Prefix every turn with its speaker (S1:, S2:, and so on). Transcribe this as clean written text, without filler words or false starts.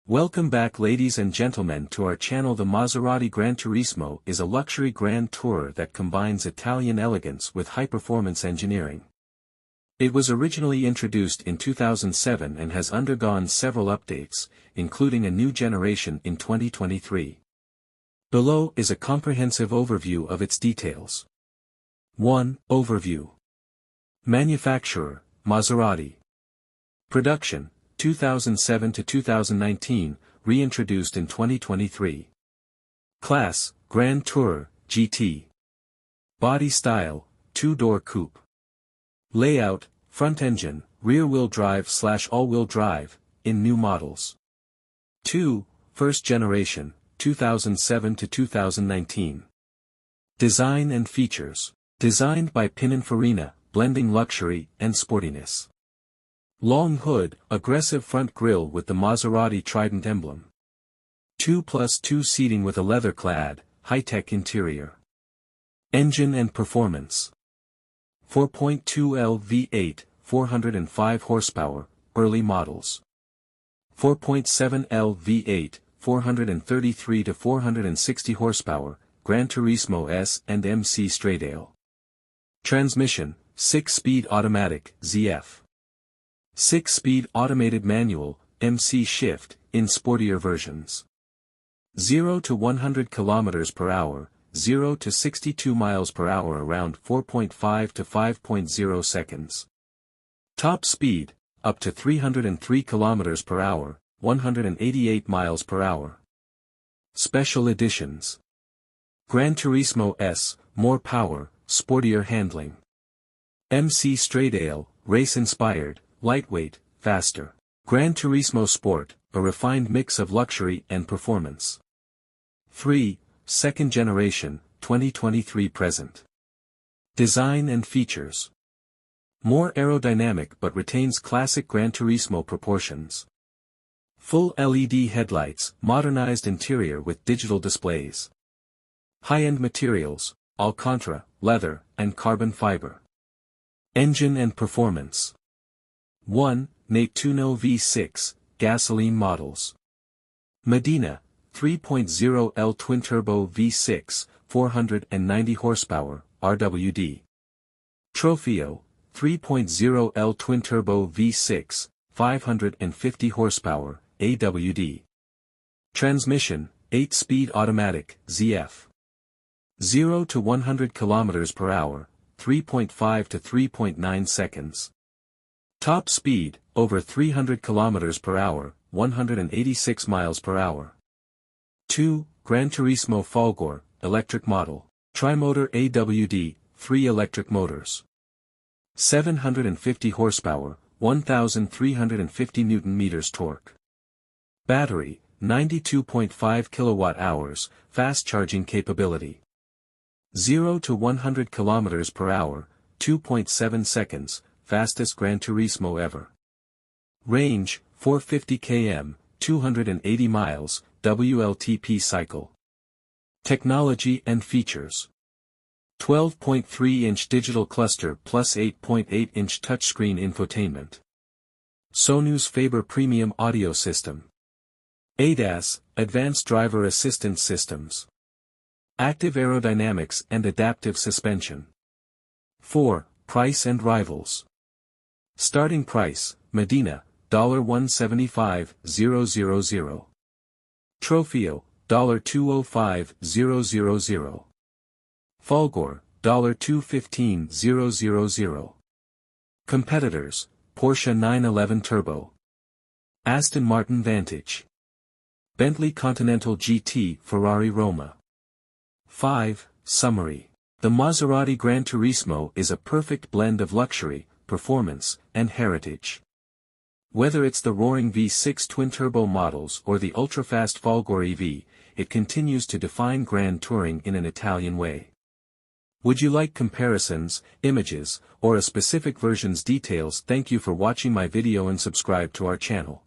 S1: Welcome back, ladies and gentlemen, to our channel. The Maserati GranTurismo is a luxury grand tourer that combines Italian elegance with high-performance engineering. It was originally introduced in 2007 and has undergone several updates, including a new generation in 2023. Below is a comprehensive overview of its details. 1. Overview. Manufacturer, Maserati. Production, 2007 to 2019, reintroduced in 2023. Class, Grand Tourer, GT. Body style, two-door coupe. Layout, front engine, rear-wheel drive/all-wheel drive, in new models. 2. First generation, 2007 to 2019. Design and features. Designed by Pininfarina, blending luxury and sportiness. Long hood, aggressive front grille with the Maserati Trident emblem. 2+2 seating with a leather-clad, high-tech interior. Engine and performance. 4.2L V8, 405 horsepower, early models. 4.7L V8, 433 to 460 horsepower, GranTurismo S and MC Stradale. Transmission, 6-speed automatic, ZF. 6-speed automated manual, MC Shift, in sportier versions. 0 to 100 km per hour, 0 to 62 miles per hour around 4.5 to 5.0 seconds. Top speed, up to 303 km per hour, 188 miles per hour. Special editions. GranTurismo S, more power, sportier handling. MC Stradale, race-inspired, lightweight, faster. GranTurismo Sport, a refined mix of luxury and performance. 3. Second generation, 2023 present. Design and features. More aerodynamic but retains classic GranTurismo proportions. Full LED headlights, modernized interior with digital displays. High-end materials, Alcantara, leather, and carbon fiber. Engine and performance. 1. Nettuno V6, gasoline models. Medina, 3.0L twin-turbo V6, 490 horsepower, RWD. Trofeo, 3.0L twin-turbo V6, 550 horsepower, AWD. Transmission, 8-speed automatic, ZF. 0 to 100 km per hour, 3.5 to 3.9 seconds. Top speed, over 300 km per hour, 186 miles per hour. 2. GranTurismo Folgore, electric model. Tri-motor AWD, 3 electric motors. 750 horsepower, 1,350 Nm torque. Battery, 92.5 kWh, fast charging capability. 0 to 100 km per hour, 2.7 seconds, fastest GranTurismo ever. Range, 450 km, 280 miles, WLTP cycle. Technology and features. 12.3-inch digital cluster plus 8.8-inch touchscreen infotainment. Sonu's Faber premium audio system. ADAS, advanced driver assistance systems. Active aerodynamics and adaptive suspension. 4. Price and rivals. Starting price, Medina, $175,000. Trofeo, $205,000. Folgore, $215,000. Competitors, Porsche 911 Turbo. Aston Martin Vantage. Bentley Continental GT, Ferrari Roma. 5. Summary. The Maserati GranTurismo is a perfect blend of luxury, performance, and heritage. Whether it's the roaring V6 twin-turbo models or the ultra-fast Folgore EV, it continues to define grand touring in an Italian way. Would you like comparisons, images, or a specific version's details? Thank you for watching my video and subscribe to our channel.